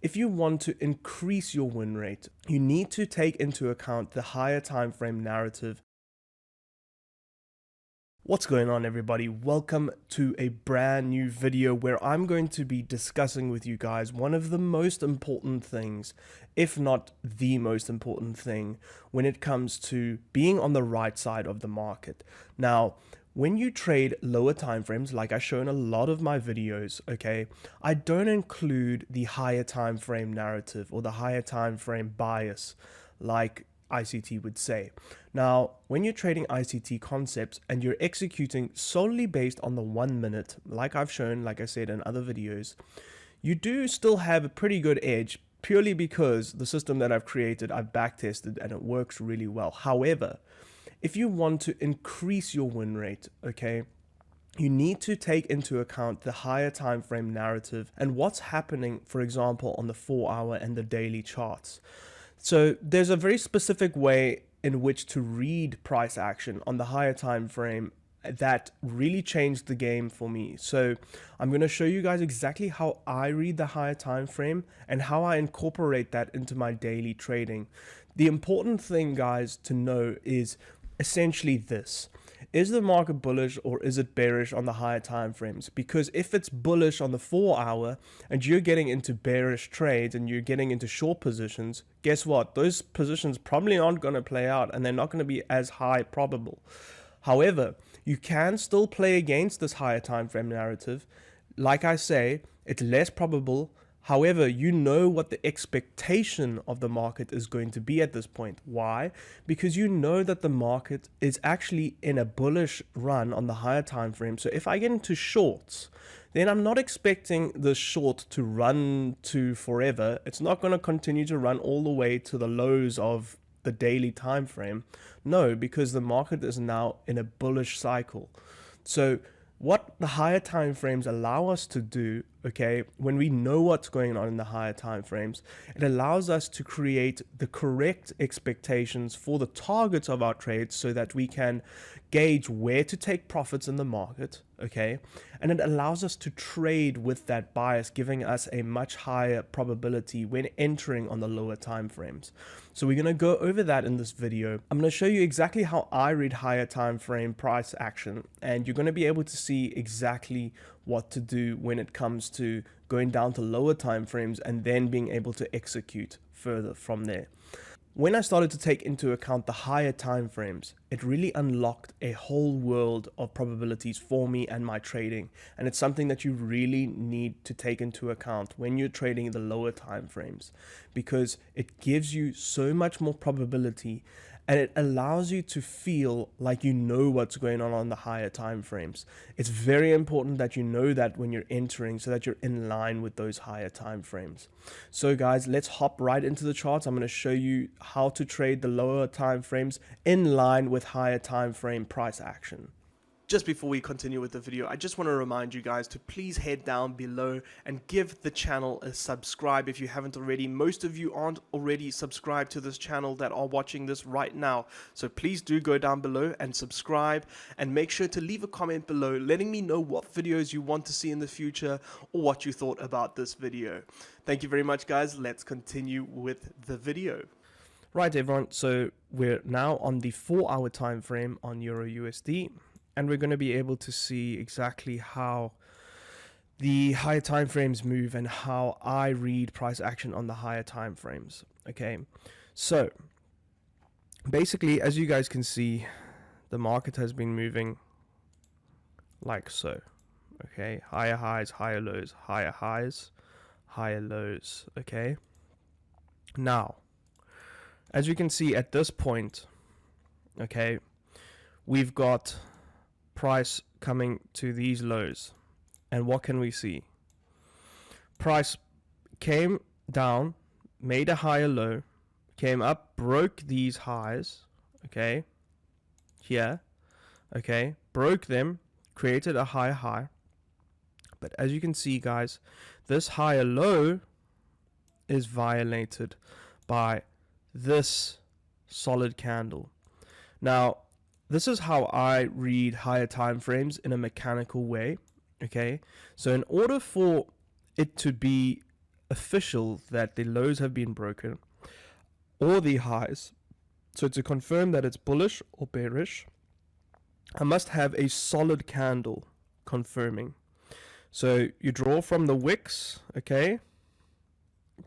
If you want to increase your win rate, you need to take into account the higher time frame narrative. What's going on, everybody? Welcome to a brand new video where I'm going to be discussing with you guys one of the most important things, if not the most important thing, when it comes to being on the right side of the market. Now, when you trade lower time frames, like I show in a lot of my videos, okay, I don't include the higher time frame narrative or the higher time frame bias, like ICT would say. Now, when you're trading ICT concepts and you're executing solely based on the 1 minute, like I've shown, like I said in other videos, you do still have a pretty good edge purely because the system that I've created, I've backtested and it works really well. However, if you want to increase your win rate, okay, you need to take into account the higher time frame narrative and what's happening, for example, on the 4-hour and the daily charts. So there's a very specific way in which to read price action on the higher time frame that really changed the game for me. So I'm going to show you guys exactly how I read the higher time frame and how I incorporate that into my daily trading. The important thing, guys, to know is essentially this: is the market bullish or is it bearish on the higher time frames? Because if it's bullish on the 4-hour and you're getting into bearish trades and you're getting into short positions, guess what? Those positions probably aren't going to play out and they're not going to be as high probable. However, you can still play against this higher time frame narrative. Like I say, it's less probable. However, you know what the expectation of the market is going to be at this point. Why? Because you know that the market is actually in a bullish run on the higher time frame. So if I get into shorts, then I'm not expecting the short to run to forever. It's not going to continue to run all the way to the lows of the daily time frame. No, because the market is now in a bullish cycle. So what the higher time frames allow us to do, okay, when we know what's going on in the higher time frames, it allows us to create the correct expectations for the targets of our trades so that we can gauge where to take profits in the market, okay, and it allows us to trade with that bias, giving us a much higher probability when entering on the lower time frames. So we're going to go over that in this video. I'm going to show you exactly how I read higher time frame price action, and you're going to be able to see exactly what to do when it comes to going down to lower time frames and then being able to execute further from there. When I started to take into account the higher time frames, it really unlocked a whole world of probabilities for me and my trading. And it's something that you really need to take into account when you're trading the lower time frames, because it gives you so much more probability and it allows you to feel like you know what's going on the higher time frames. It's very important that you know that when you're entering so that you're in line with those higher time frames. So guys, let's hop right into the charts. I'm going to show you how to trade the lower time frames in line with higher time frame price action. Just before we continue with the video, I just want to remind you guys to please head down below and give the channel a subscribe if you haven't already. Most of you aren't already subscribed to this channel that are watching this right now. So please do go down below and subscribe, and make sure to leave a comment below letting me know what videos you want to see in the future or what you thought about this video. Thank you very much, guys. Let's continue with the video. Right, everyone. So we're now on the 4-hour time frame on Euro USD. And we're going to be able to see exactly how the higher time frames move and how I read price action on the higher time frames. Okay, so basically, as you guys can see, the market has been moving like so. Okay, higher highs, higher lows, higher highs, higher lows. Okay, now, as you can see at this point, okay, we've got price coming to these lows, and what can we see? Price came down, made a higher low, came up, broke these highs, okay, here, okay, broke them, created a higher high, but as you can see, guys, this higher low is violated by this solid candle. Now, this is how I read higher time frames in a mechanical way, okay? So in order for it to be official that the lows have been broken or the highs. So to confirm that it's bullish or bearish, I must have a solid candle confirming. So you draw from the wicks, okay?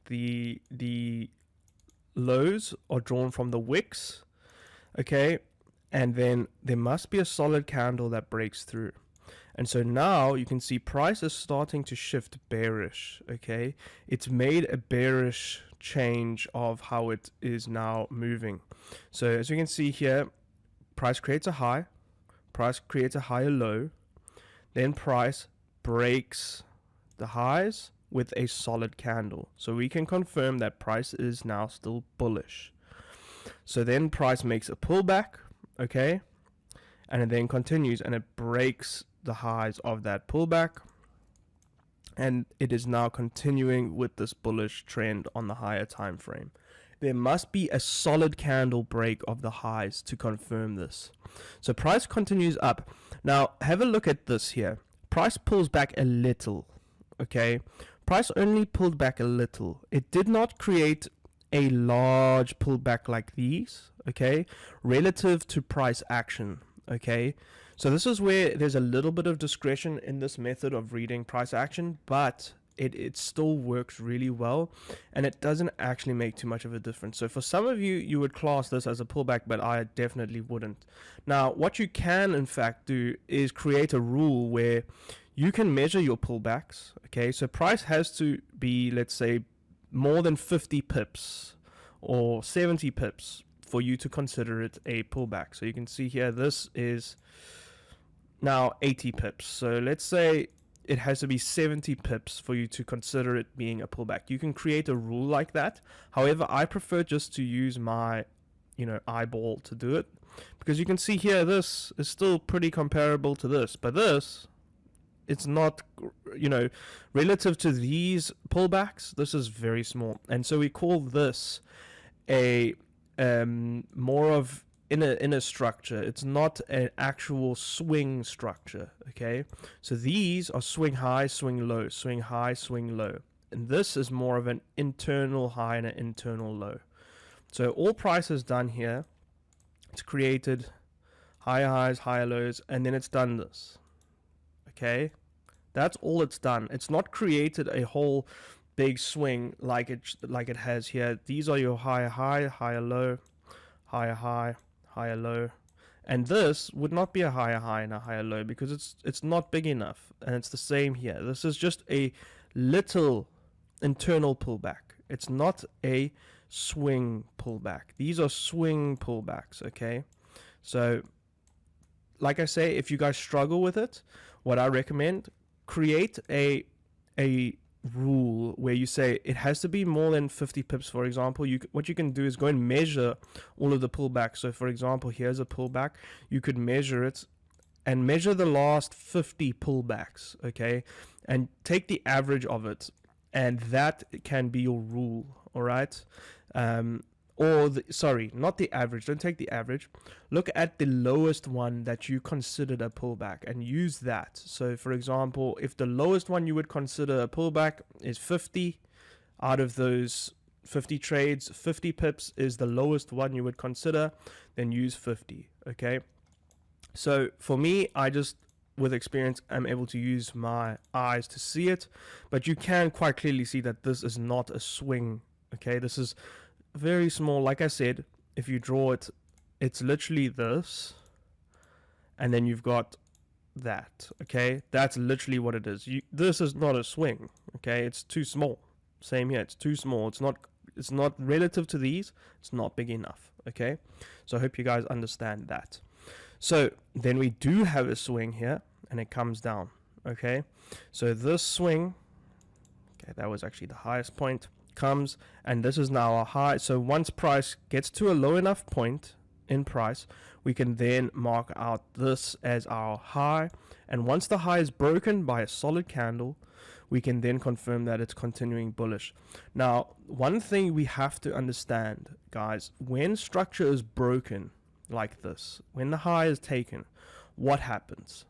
The lows are drawn from the wicks, okay? And then there must be a solid candle that breaks through. And so now you can see price is starting to shift bearish, okay? It's made a bearish change of how it is now moving. So as you can see here, price creates a high, price creates a higher low, then price breaks the highs with a solid candle. So we can confirm that price is now still bullish. So then price makes a pullback, okay? And it then continues and it breaks the highs of that pullback, and it is now continuing with this bullish trend on the higher time frame. There must be a solid candle break of the highs to confirm this. So price continues up. Now have a look at this here. Price pulls back a little, okay? Price only pulled back a little. It did not create a large pullback like these, okay, relative to price action, okay? So this is where there's a little bit of discretion in this method of reading price action, but it still works really well, and it doesn't actually make too much of a difference. So for some of you, you would class this as a pullback, but I definitely wouldn't. Now, what you can in fact do is create a rule where you can measure your pullbacks, okay? So price has to be, let's say, more than 50 pips or 70 pips for you to consider it a pullback. So you can see here, this is now 80 pips. So let's say it has to be 70 pips for you to consider it being a pullback. You can create a rule like that. However, I prefer just to use my, eyeball to do it, because you can see here, this is still pretty comparable to this, but this, it's not, relative to these pullbacks, this is very small. And so we call this a more of in a structure. It's not an actual swing structure, okay? So these are swing high, swing low, swing high, swing low. And this is more of an internal high and an internal low. So all price is done here, it's created higher highs, higher lows, and then it's done this, okay? That's all it's done. It's not created a whole big swing like it has here. These are your higher high, higher low, higher high, higher low, and this would not be a higher high and a higher low because it's not big enough. And it's the same here. This is just a little internal pullback. It's not a swing pullback. These are swing pullbacks, okay? So like I say, if you guys struggle with it, what I recommend, create a rule where you say it has to be more than 50 pips. For example, what you can do is go and measure all of the pullbacks. So for example, here's a pullback. You could measure it and measure the last 50 pullbacks, okay, and take the average of it, and that can be your rule. All right, sorry, not the average, don't take the average, look at the lowest one that you considered a pullback and use that. So for example, if the lowest one you would consider a pullback is 50, out of those 50 trades, 50 pips is the lowest one you would consider, then use 50, okay? So for me, I just, with experience, I'm able to use my eyes to see it, but you can quite clearly see that this is not a swing, okay? This is very small. Like I said, if you draw it, it's literally this, and then you've got that, okay? That's literally what it is. This is not a swing, okay? It's too small. Same here, it's too small. It's not relative to these, it's not big enough, okay? So I hope you guys understand that. So then we do have a swing here, and it comes down, okay? So this swing, okay, that was actually the highest point, comes, and this is now a high. So once price gets to a low enough point in price, we can then mark out this as our high, and once the high is broken by a solid candle, we can then confirm that it's continuing bullish. Now, one thing we have to understand, guys, when structure is broken like this, when the high is taken, what happens?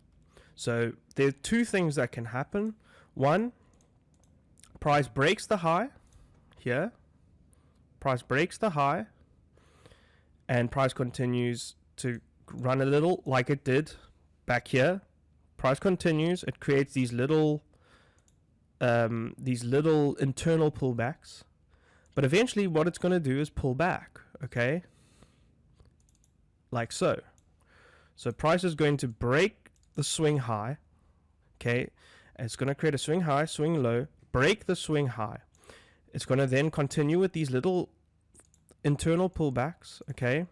So there are two things that can happen. One, price breaks the high here, price breaks the high, and price continues to run a little like it did back here. Price continues, it creates these little internal pullbacks, but eventually what it's going to do is pull back, okay, like so. So price is going to break the swing high, okay, and it's going to create a swing high, swing low, break the swing high. It's going to then continue with these little internal pullbacks, okay,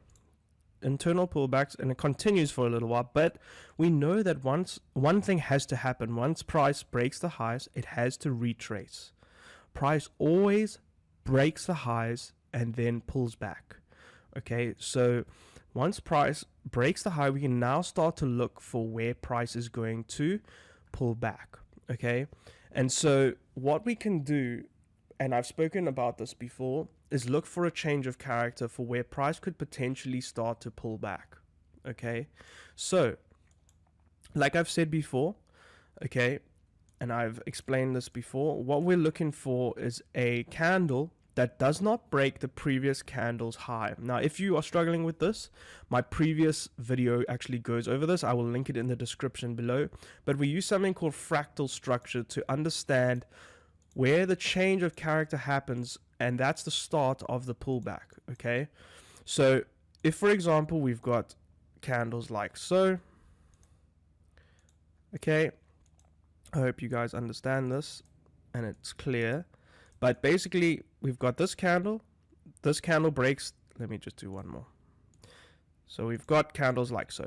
internal pullbacks, and it continues for a little while. But we know that once one thing has to happen, once price breaks the highs, it has to retrace. Price always breaks the highs and then pulls back, okay. So once price breaks the high, we can now start to look for where price is going to pull back, okay. And so what we can do, and I've spoken about this before, is look for a change of character for where price could potentially start to pull back, okay. So like I've said before, okay, and I've explained this before, what we're looking for is a candle that does not break the previous candle's high. Now, if you are struggling with this, my previous video actually goes over this. I will link it in the description below. But we use something called fractal structure to understand where the change of character happens, and that's the start of the pullback, okay. So if, for example, we've got candles like so, okay, I hope you guys understand this and it's clear. But basically, we've got this candle breaks, let me just do one more. So we've got candles like so.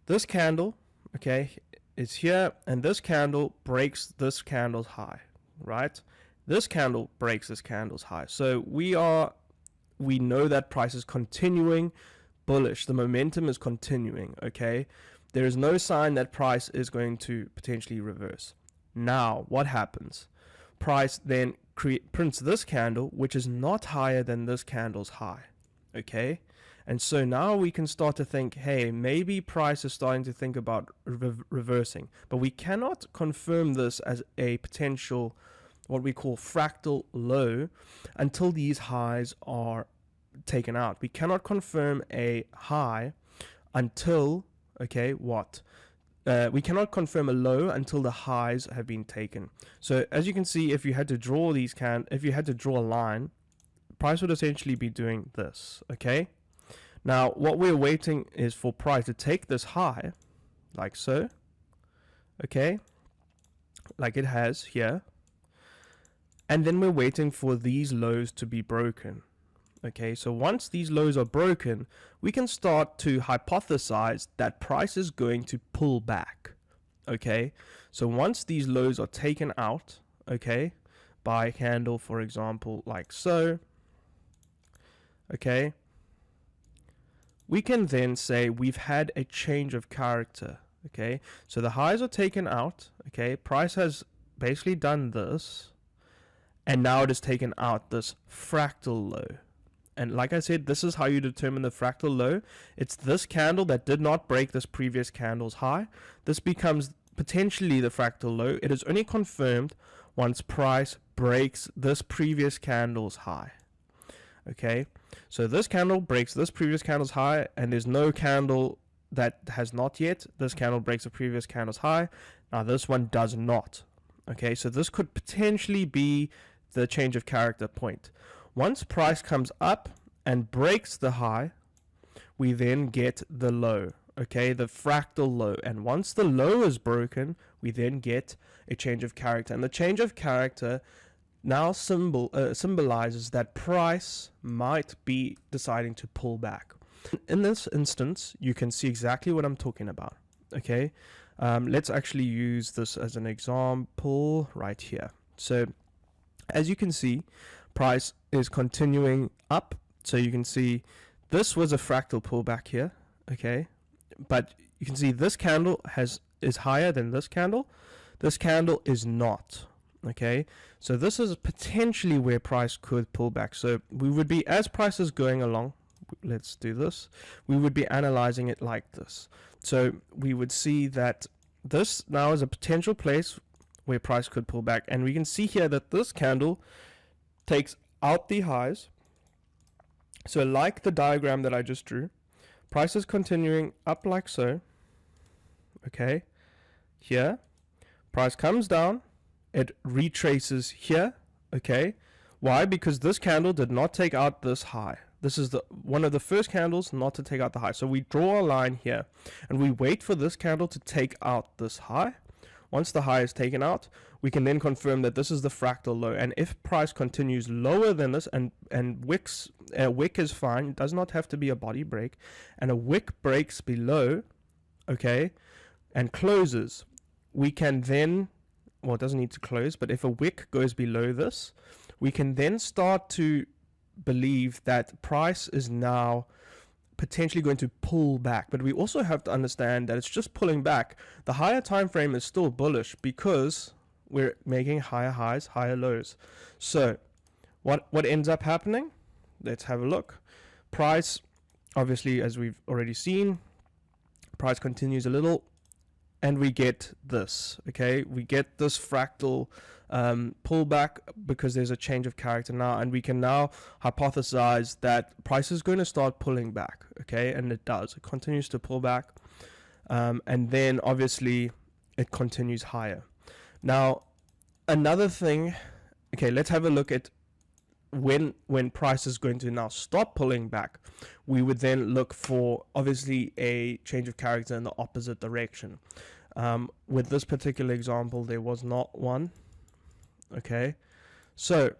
This candle, okay, is here, and this candle breaks this candle's high, right? This candle breaks this candle's high. So we know that price is continuing bullish. The momentum is continuing, okay? There is no sign that price is going to potentially reverse. Now, what happens? Price then prints this candle, which is not higher than this candle's high, okay. And so now we can start to think, hey, maybe price is starting to think about reversing, but we cannot confirm this as a potential, what we call fractal low, until these highs are taken out. We cannot confirm a high until, okay, what? We cannot confirm a low until the highs have been taken. So as you can see, if you had to draw a line, price would essentially be doing this, okay. Now what we're waiting is for price to take this high, like so, okay, like it has here, and then we're waiting for these lows to be broken. Okay, so once these lows are broken, we can start to hypothesize that price is going to pull back. Okay, so once these lows are taken out, okay, by a candle, for example, like so, okay, we can then say we've had a change of character. Okay, so the highs are taken out, okay, price has basically done this, and now it has taken out this fractal low. And like I said, this is how you determine the fractal low. It's this candle that did not break this previous candle's high. This becomes potentially the fractal low. It is only confirmed once price breaks this previous candle's high. Okay, so this candle breaks this previous candle's high, and there's no candle that has not yet. This candle breaks the previous candle's high. Now this one does not. Okay, so this could potentially be the change of character point. Once price comes up and breaks the high, we then get the low, okay, the fractal low. And once the low is broken, we then get a change of character. And the change of character now symbolizes that price might be deciding to pull back. In this instance, you can see exactly what I'm talking about, okay. Let's actually use this as an example right here. So as you can see, price is continuing up. So you can see this was a fractal pullback here, okay, but you can see this candle is higher than this candle. This candle is not, okay. So this is potentially where price could pull back. So we would be, as price is going along, let's do this, we would be analyzing it like this. So we would see that this now is a potential place where price could pull back. And we can see here that this candle takes out the highs. So like the diagram that I just drew, price is continuing up like so. Okay, here, price comes down, it retraces here. Okay, why? Because this candle did not take out this high. This is one of the first candles not to take out the high. So we draw a line here and we wait for this candle to take out this high. Once the high is taken out, we can then confirm that this is the fractal low. And if price continues lower than this, and wick is fine, it does not have to be a body break, and a wick breaks below, okay, and closes, we can then, well, it doesn't need to close, but if a wick goes below this, we can then start to believe that price is now potentially going to pull back. But we also have to understand that it's just pulling back. The higher time frame is still bullish because we're making higher highs, higher lows. So what ends up happening? Let's have a look. Price, obviously, as we've already seen, price continues a little, and we get this. Okay, we get this fractal pullback because there's a change of character now, and we can now hypothesize that price is going to start pulling back. Okay, and it does. It continues to pull back, and then obviously it continues higher. Now, another thing. Okay, let's have a look at when price is going to now stop pulling back. We would then look for obviously a change of character in the opposite direction. With this particular example, there was not one. Okay, so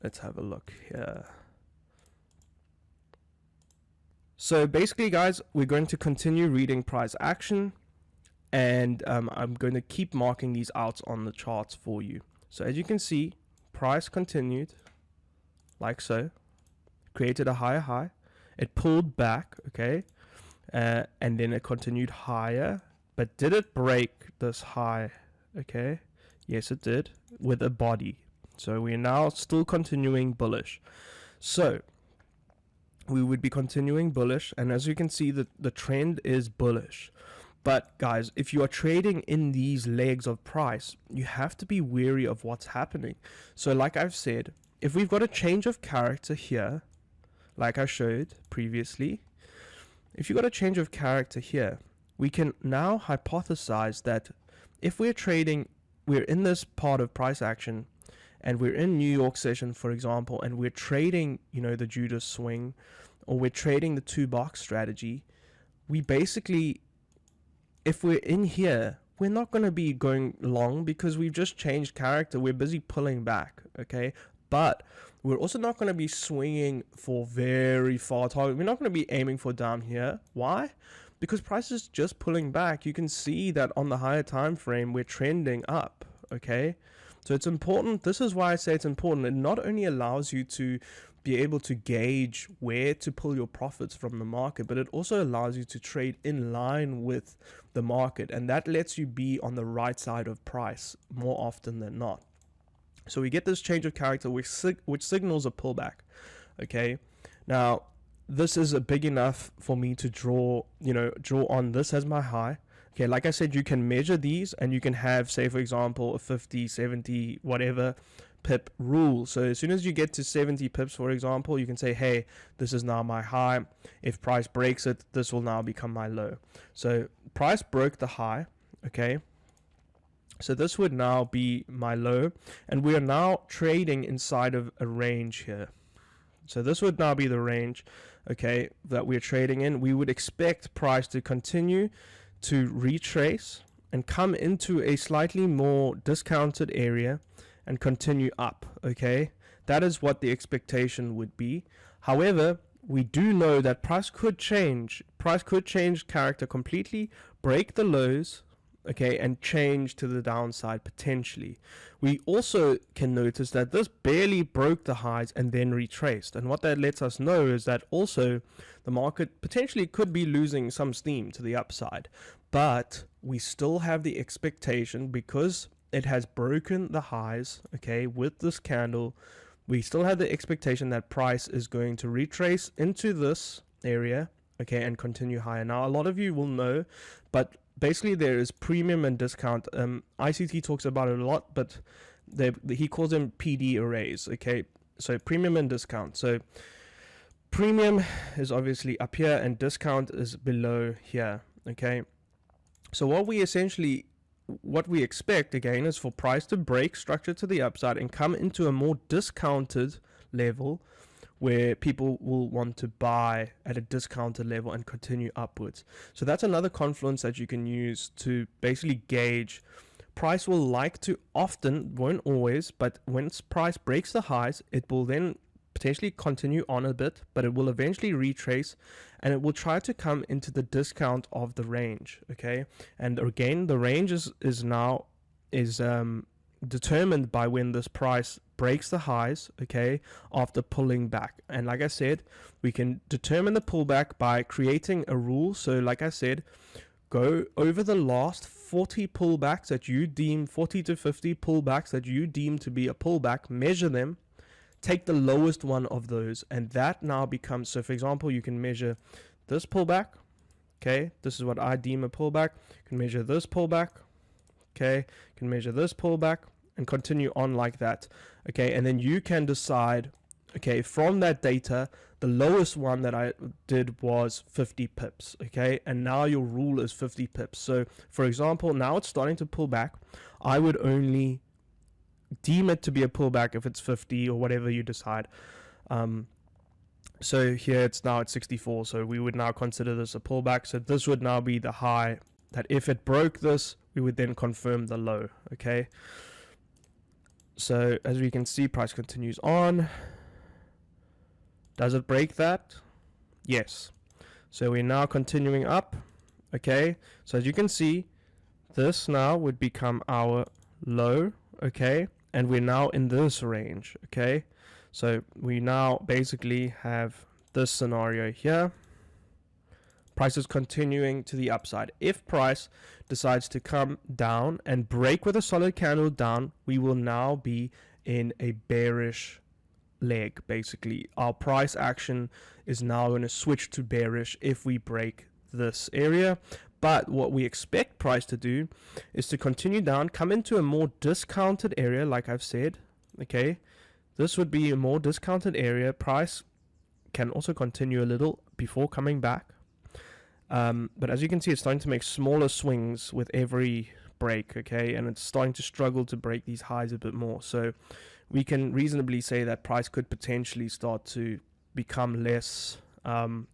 let's have a look here. So basically, guys, we're going to continue reading price action, and I'm going to keep marking these out on the charts for you. So as you can see, price continued like so, created a higher high, it pulled back, okay, and then it continued higher. But did it break this high? Okay, yes it did, with a body. So we're now still continuing bullish. So we would be continuing bullish, and as you can see, the trend is bullish. But guys, if you are trading in these legs of price, you have to be wary of what's happening. So like I've said, if we've got a change of character here, like I showed previously, if you've got a change of character here, we can now hypothesize that if we're trading, we're in this part of price action, and we're in New York session, for example, and we're trading, the Judas swing, or we're trading the 2-box strategy, we basically, if we're in here, we're not going to be going long because we've just changed character. We're busy pulling back, okay? But we're also not going to be swinging for very far target. We're not going to be aiming for down here. Why? Because price is just pulling back. You can see that on the higher time frame, we're trending up, okay? So it's important. This is why I say it's important. It not only allows you to be able to gauge where to pull your profits from the market, but it also allows you to trade in line with the market, and that lets you be on the right side of price more often than not. So we get this change of character which signals a pullback. Okay, now this is big enough for me to draw on this as my high. Okay, like I said, you can measure these and you can have, say for example, a 50, 70, whatever pip rule. So as soon as you get to 70 pips, for example, you can say, hey, this is now my high. If price breaks it, this will now become my low. So price broke the high, okay? So this would now be my low, and we are now trading inside of a range here. So this would now be the range, okay, that we're trading in. We would expect price to continue to retrace and come into a slightly more discounted area and continue up, okay? That is what the expectation would be. However, we do know that price could change. Price could change character completely, break the lows, okay, and change to the downside potentially. We also can notice that this barely broke the highs and then retraced. And what that lets us know is that also the market potentially could be losing some steam to the upside. But we still have the expectation, because it has broken the highs, okay, with this candle, we still have the expectation that price is going to retrace into this area, okay, and continue higher. Now, a lot of you will know, but basically there is premium and discount. ICT talks about it a lot, but he calls them PD arrays. Okay, so premium and discount. So premium is obviously up here and discount is below here. Okay, so what we expect again is for price to break structure to the upside and come into a more discounted level where people will want to buy at a discounted level and continue upwards. So that's another confluence that you can use to basically gauge. Price will like to often, won't always, but once price breaks the highs, it will then potentially continue on a bit, but it will eventually retrace and it will try to come into the discount of the range. Okay, and again, the range is determined by when this price breaks the highs, okay, after pulling back. And like I said, we can determine the pullback by creating a rule. So like I said, go over the last 40 pullbacks that you deem, 40 to 50 pullbacks that you deem to be a pullback, measure them, take the lowest one of those, and that now becomes, so for example, you can measure this pullback, okay, this is what I deem a pullback. You can measure this pullback, okay, you can measure this pullback and continue on like that. Okay, and then you can decide, okay, from that data, the lowest one that I did was 50 pips, okay, and now your rule is 50 pips. So for example, now it's starting to pull back. I would only deem it to be a pullback if it's 50 or whatever you decide. So here it's now at 64, so we would now consider this a pullback. So this would now be the high, that if it broke this, we would then confirm the low. Okay, so as we can see, price continues on. Does it break that? Yes. So we're now continuing up. Okay, so as you can see, this now would become our low. Okay, and we're now in this range. Okay, so we now basically have this scenario here. Price is continuing to the upside. If price decides to come down and break with a solid candle down, we will now be in a bearish leg. Basically, our price action is now going to switch to bearish if we break this area. But what we expect price to do is to continue down, come into a more discounted area, like I've said. Okay, this would be a more discounted area. Price can also continue a little before coming back. But as you can see, it's starting to make smaller swings with every break, okay, and it's starting to struggle to break these highs a bit more. So we can reasonably say that price could potentially start to become less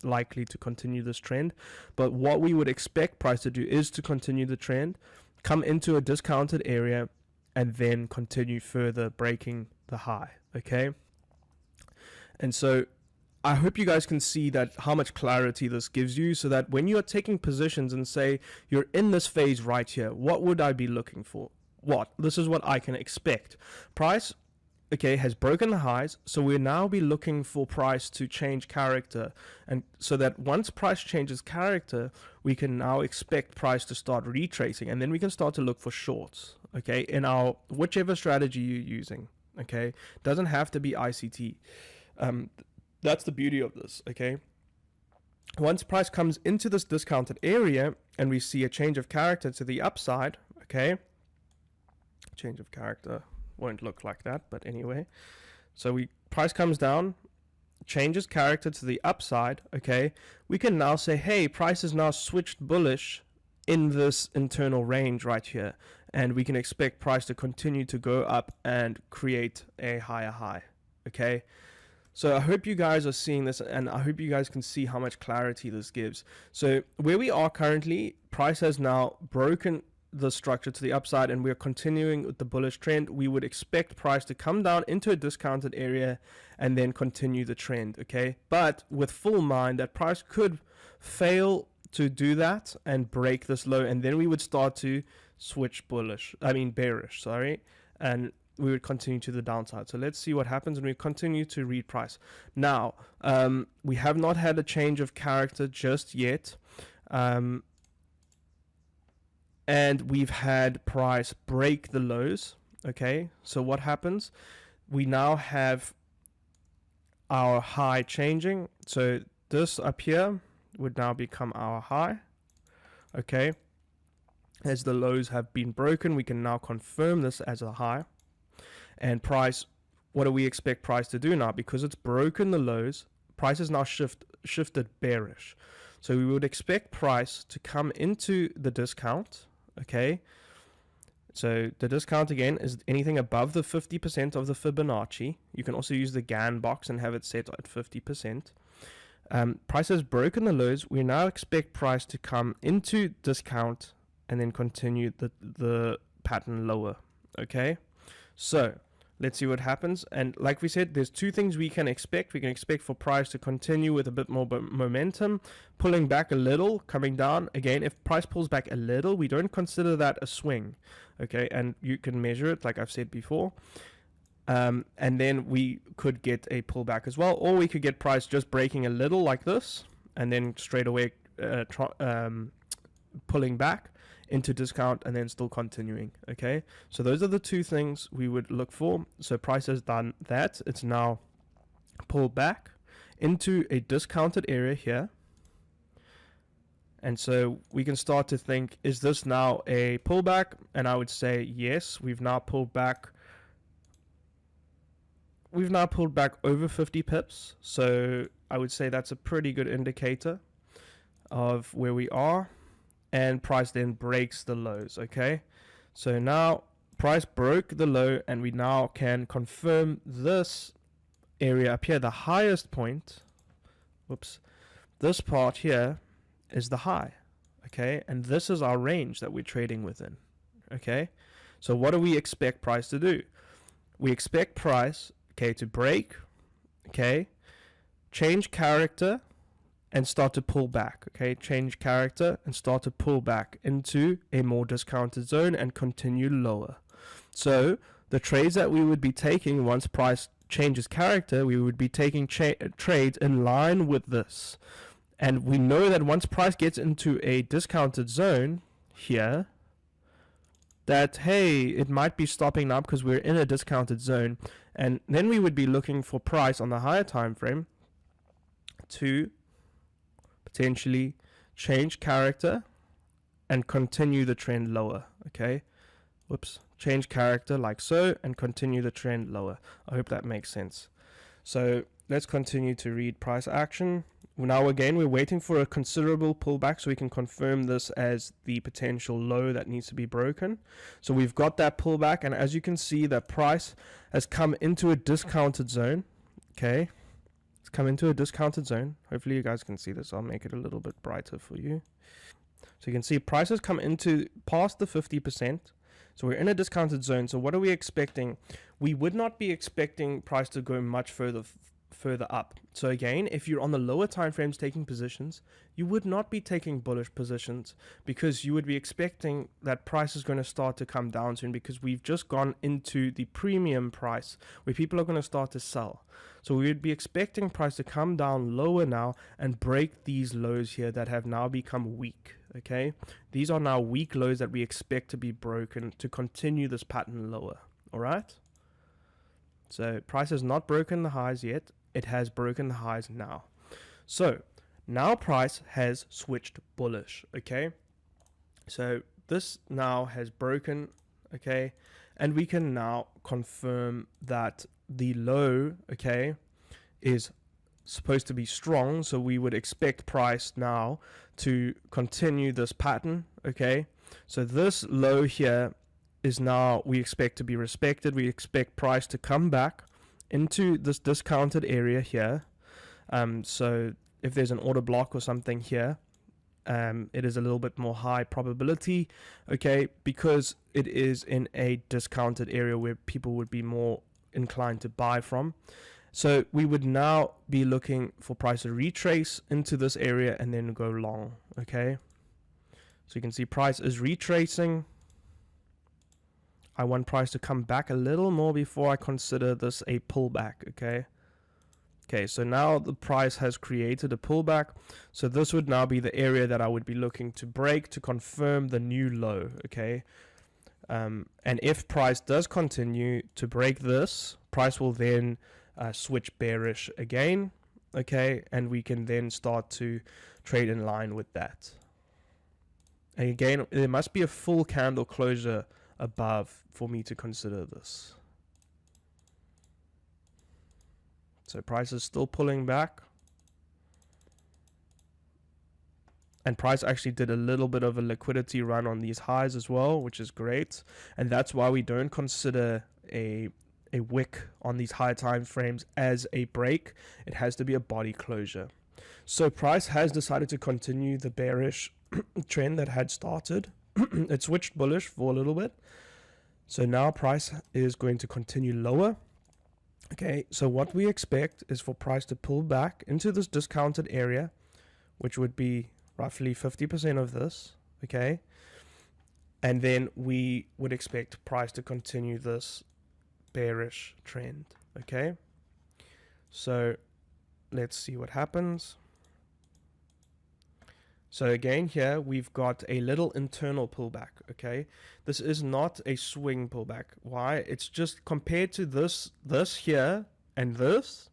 likely to continue this trend. But what we would expect price to do is to continue the trend, come into a discounted area, and then continue further breaking the high. Okay, and so I hope you guys can see that how much clarity this gives you, so that when you are taking positions and say you're in this phase right here, what would I be looking for? This is what I can expect. Price, okay, has broken the highs, so we'll now be looking for price to change character, and so that once price changes character, we can now expect price to start retracing, and then we can start to look for shorts, okay, in our whichever strategy you're using. Okay, doesn't have to be ICT. That's the beauty of this, okay? Once price comes into this discounted area and we see a change of character to the upside, okay? Change of character won't look like that, but anyway. So price comes down, changes character to the upside, okay? We can now say, hey, price has now switched bullish in this internal range right here. And we can expect price to continue to go up and create a higher high, okay? So I hope you guys are seeing this, and I hope you guys can see how much clarity this gives. So where we are currently, price has now broken the structure to the upside, and we're continuing with the bullish trend. We would expect price to come down into a discounted area and then continue the trend, okay? But with full mind that price could fail to do that and break this low, and then we would start to switch bearish, sorry, and we would continue to the downside. So let's see what happens, and we continue to read price. Now, we have not had a change of character just yet, and we've had price break the lows, okay? So what happens? We now have our high changing. So this up here would now become our high, okay? as the lows have been broken, we can now confirm this as a high. And price, what do we expect price to do now? Because it's broken the lows, price is now shifted bearish. So we would expect price to come into the discount, okay? So the discount again is anything above the 50% of the Fibonacci. You can also use the Gann box and have it set at 50%. Price has broken the lows. We now expect price to come into discount and then continue the pattern lower. Okay, so let's see what happens. And like we said, there's two things we can expect. We can expect for price to continue with a bit more momentum, pulling back a little, coming down. Again, if price pulls back a little, we don't consider that a swing. Okay, and you can measure it like I've said before. And then we could get a pullback as well, or we could get price just breaking a little like this, and then straight away pulling back into discount and then still continuing. Okay, so those are the two things we would look for. So price has done that. It's now pulled back into a discounted area here. And so we can start to think, is this now a pullback? And I would say yes, we've now pulled back. We've now pulled back over 50 pips. So I would say that's a pretty good indicator of where we are. And price then breaks the lows. Okay, so now price broke the low, and we now can confirm this area up here, the highest point. Whoops, this part here is the high. Okay, and this is our range that we're trading within. Okay, so what do we expect price to do? We expect price, okay, to break, okay, change character, and start to pull back. Okay, change character and start to pull back into a more discounted zone and continue lower. So the trades that we would be taking once price changes character, we would be taking trades in line with this. And we know that once price gets into a discounted zone here, that hey, it might be stopping now because we're in a discounted zone. And then we would be looking for price on the higher time frame to potentially change character and continue the trend lower. Okay, whoops, change character like so and continue the trend lower. I hope that makes sense. So let's continue to read price action. Now again, we're waiting for a considerable pullback so we can confirm this as the potential low that needs to be broken. So we've got that pullback, and as you can see, that price has come into a discounted zone. Okay, it's come into a discounted zone. Hopefully you guys can see this. I'll make it a little bit brighter for you. So you can see prices come into past the 50%. So we're in a discounted zone. So what are we expecting? We would not be expecting price to go much further up. So again, if you're on the lower time frames taking positions, you would not be taking bullish positions because you would be expecting that price is going to start to come down soon, because we've just gone into the premium price where people are going to start to sell. So we would be expecting price to come down lower now and break these lows here that have now become weak. Okay, these are now weak lows that we expect to be broken to continue this pattern lower. All right, so price has not broken the highs yet. It has broken the highs now. So now price has switched bullish. Okay, so this now has broken. Okay, and we can now confirm that the low, okay, is supposed to be strong. So we would expect price now to continue this pattern. Okay, so this low here is now, we expect to be respected. We expect price to come back into this discounted area here. So if there's an order block or something here, it is a little bit more high probability, okay, because it is in a discounted area where people would be more inclined to buy from. So we would now be looking for price to retrace into this area and then go long. Okay, so you can see price is retracing. I want price to come back a little more before I consider this a pullback. Okay, so now the price has created a pullback. So this would now be the area that I would be looking to break to confirm the new low. Okay, and if price does continue to break this, price will then switch bearish again. Okay, and we can then start to trade in line with that. And again, there must be a full candle closure above for me to consider this. So price is still pulling back. And price actually did a little bit of a liquidity run on these highs as well, which is great. And that's why we don't consider a wick on these high time frames as a break. It has to be a body closure. So price has decided to continue the bearish trend that had started. It switched bullish for a little bit. So now price is going to continue lower. Okay, so what we expect is for price to pull back into this discounted area, which would be roughly 50% of this, okay? And then we would expect price to continue this bearish trend, okay? So let's see what happens. So again, here we've got a little internal pullback, okay? This is not a swing pullback. Why? It's just compared to this here and this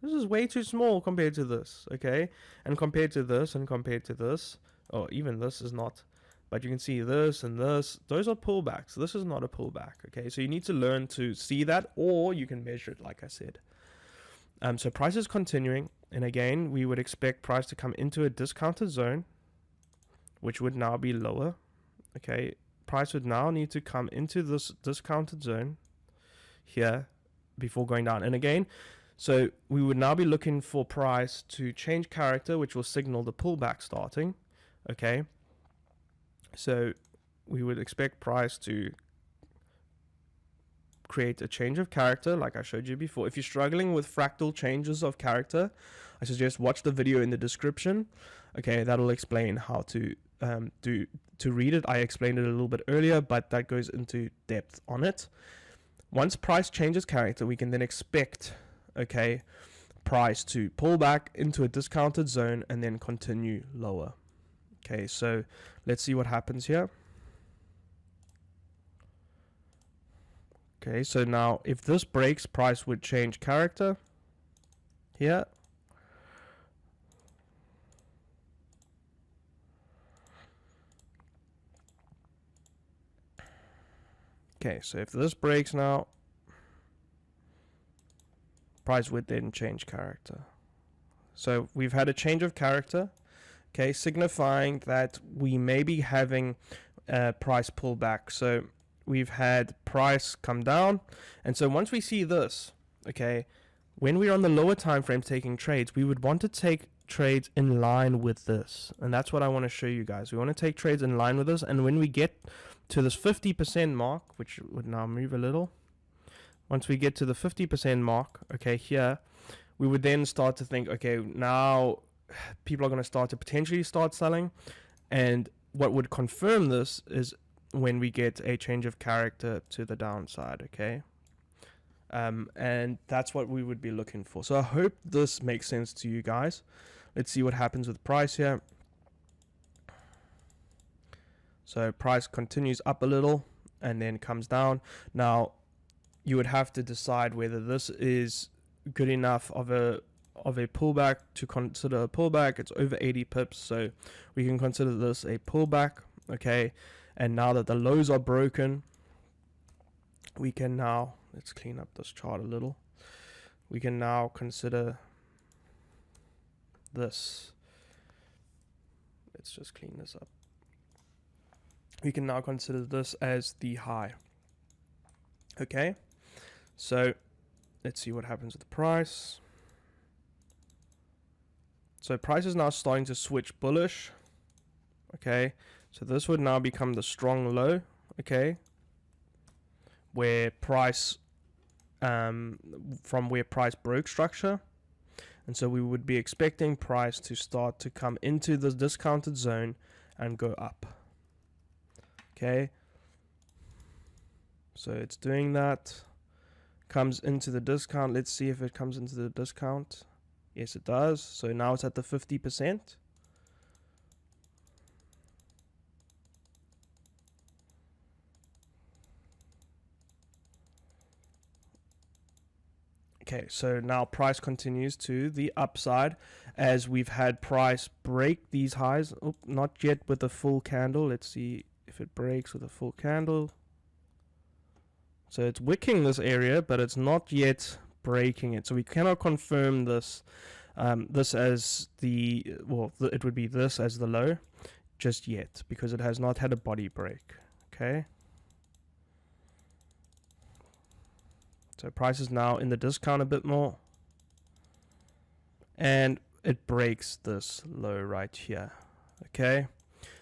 is way too small compared to this, okay? And compared to this and compared to this, or even this is not, but you can see this and this, those are pullbacks. This is not a pullback, okay? So you need to learn to see that, or you can measure it, like I said. So price is continuing, and again, we would expect price to come into a discounted zone, which would now be lower, okay? Price would now need to come into this discounted zone here before going down. And again, so we would now be looking for price to change character, which will signal the pullback starting, okay? So we would expect price to create a change of character, like I showed you before. If you're struggling with fractal changes of character, I suggest watch the video in the description. Okay, that'll explain how to read it. I explained it a little bit earlier, but that goes into depth on it. Once price changes character, we can then expect, okay, price to pull back into a discounted zone and then continue lower. Okay, so let's see what happens here. Okay, so now if this breaks, price would change character here. Okay, so if this breaks now, price would then change character. So we've had a change of character, okay, signifying that we may be having a price pullback. So we've had price come down, and so once we see this, okay, when we're on the lower time frames taking trades, we would want to take trades in line with this, and that's what I want to show you guys. We want to take trades in line with this, and when we get to this 50% mark, which would now move a little, once we get to the 50% mark, okay, here, we would then start to think, okay, now people are going to start to potentially start selling, and what would confirm this is when we get a change of character to the downside, okay? And that's what we would be looking for. So I hope this makes sense to you guys. Let's see what happens with price here. So price continues up a little and then comes down. Now you would have to decide whether this is good enough of a pullback to consider a pullback. It's over 80 pips, so we can consider this a pullback, okay? And now that the lows are broken, we can now, let's clean up this chart a little. We can now consider this. Let's just clean this up. We can now consider this as the high. Okay, so let's see what happens with the price. So price is now starting to switch bullish. Okay, so this would now become the strong low. Okay, where price from where price broke structure, and so we would be expecting price to start to come into the discounted zone and go up. Okay, so it's doing that, comes into the discount. Let's see if it comes into the discount. Yes, it does. So now it's at the 50%. Okay, so now price continues to the upside as we've had price break these highs. Oh, not yet with a full candle. Let's see if it breaks with a full candle. So it's wicking this area, but it's not yet breaking it. So we cannot confirm this this as the, well, it would be this as the low just yet because it has not had a body break. Okay. So price is now in the discount a bit more. And it breaks this low right here. Okay.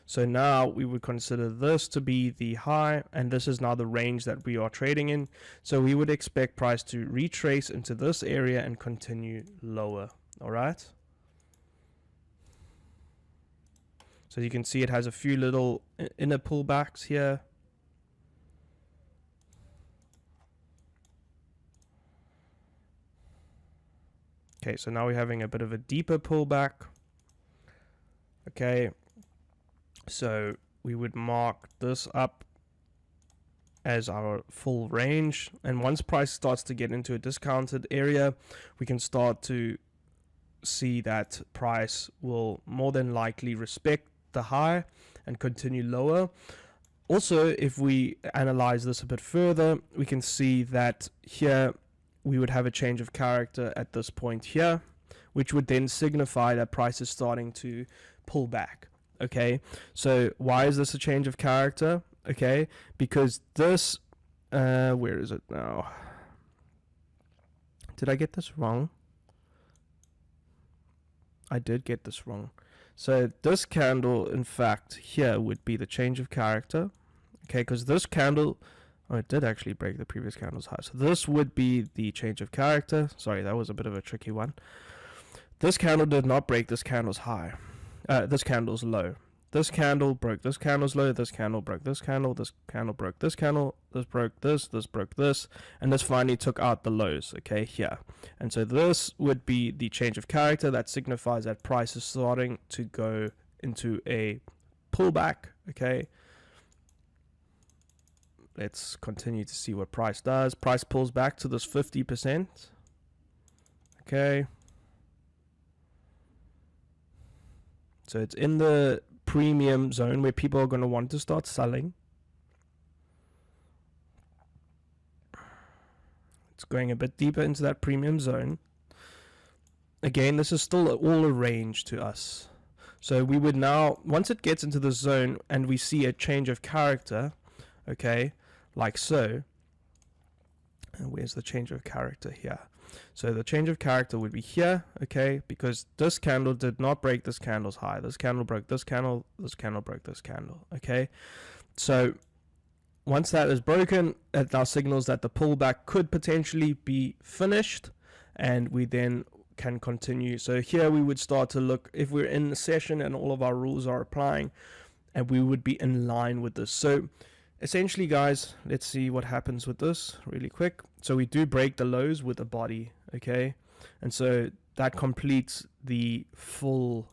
So now we would consider this to be the high, and this is now the range that we are trading in. So we would expect price to retrace into this area and continue lower. All right. So you can see it has a few little inner pullbacks here. Okay, so now we're having a bit of a deeper pullback. Okay, so we would mark this up as our full range. And once price starts to get into a discounted area, we can start to see that price will more than likely respect the high and continue lower. Also, if we analyze this a bit further, we can see that here we would have a change of character at this point here, which would then signify that price is starting to pull back. Okay, so why is this a change of character? Okay, because this, where is it now? Did I get this wrong? I did get this wrong. So this candle, in fact, here would be the change of character. Okay, because this candle, oh, it did actually break the previous candle's high. So this would be the change of character. Sorry, that was a bit of a tricky one. This candle did not break this candle's high. This candle's low. This candle broke this candle's low. This candle broke this candle. This candle broke this candle. This broke this. This broke this. And this finally took out the lows, okay, here. And so this would be the change of character that signifies that price is starting to go into a pullback, okay. Let's continue to see what price does. Price pulls back to this 50%. Okay. So it's in the premium zone where people are going to want to start selling. It's going a bit deeper into that premium zone. Again, this is still all a range to us. So we would now, once it gets into the zone and we see a change of character, okay, like so. And where's the change of character here? So the change of character would be here, okay, because this candle did not break this candle's high. This candle broke this candle broke this candle, okay. So once that is broken, it now signals that the pullback could potentially be finished, and we then can continue. So here we would start to look, if we're in the session and all of our rules are applying, and we would be in line with this. So essentially, guys, let's see what happens with this really quick. So we do break the lows with a body, okay? And so that completes the full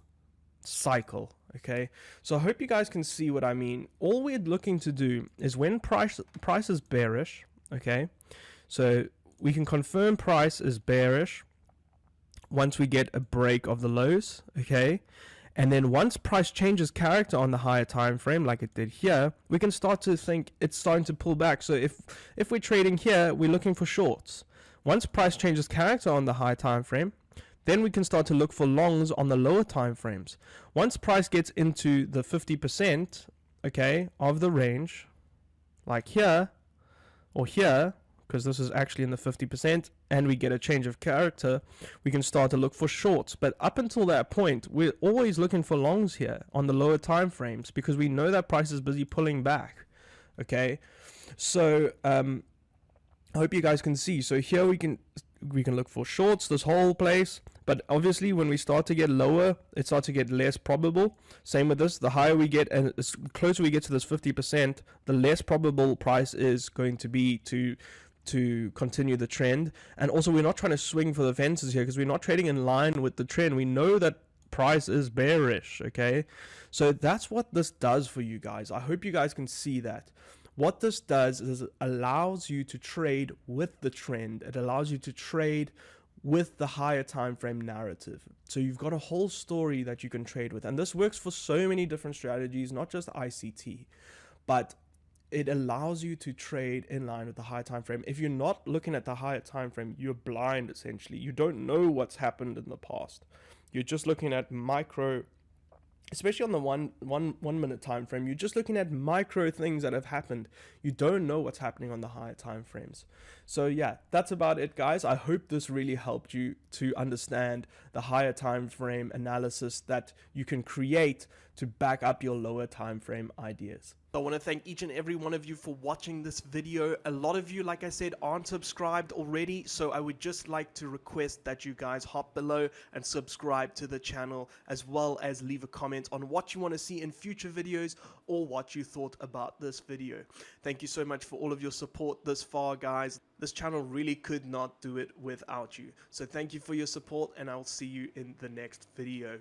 cycle, okay? So I hope you guys can see what I mean. All we're looking to do is when price is bearish, okay? So we can confirm price is bearish once we get a break of the lows, okay? And then once price changes character on the higher time frame, like it did here, we can start to think it's starting to pull back. So if we're trading here, we're looking for shorts. Once price changes character on the high time frame, then we can start to look for longs on the lower time frames. Once price gets into the 50%, okay, of the range, like here or here, because this is actually in the 50%, and we get a change of character, we can start to look for shorts. But up until that point, we're always looking for longs here on the lower time frames because we know that price is busy pulling back. Okay, so I hope you guys can see. So here we can look for shorts this whole place, but obviously when we start to get lower, it starts to get less probable. Same with this, the higher we get and the closer we get to this 50%, the less probable price is going to be to continue the trend. And also, we're not trying to swing for the fences here because we're not trading in line with the trend. We know that price is bearish, okay? So that's what this does for you guys. I hope you guys can see that. What this does is it allows you to trade with the trend. It allows you to trade with the higher time frame narrative. So you've got a whole story that you can trade with. And this works for so many different strategies, not just ICT, but it allows you to trade in line with the higher time frame. If you're not looking at the higher time frame, you're blind essentially. You don't know what's happened in the past. You're just looking at micro, especially on the one minute time frame. You're just looking at micro things that have happened. You don't know what's happening on the higher time frames. So yeah, that's about it, guys. I hope this really helped you to understand the higher time frame analysis that you can create to back up your lower time frame ideas. I want to thank each and every one of you for watching this video. A lot of you, like I said, aren't subscribed already, so I would just like to request that you guys hop below and subscribe to the channel, as well as leave a comment on what you want to see in future videos or what you thought about this video. Thank you so much for all of your support this far, guys. This channel really could not do it without you. So thank you for your support, and I'll see you in the next video.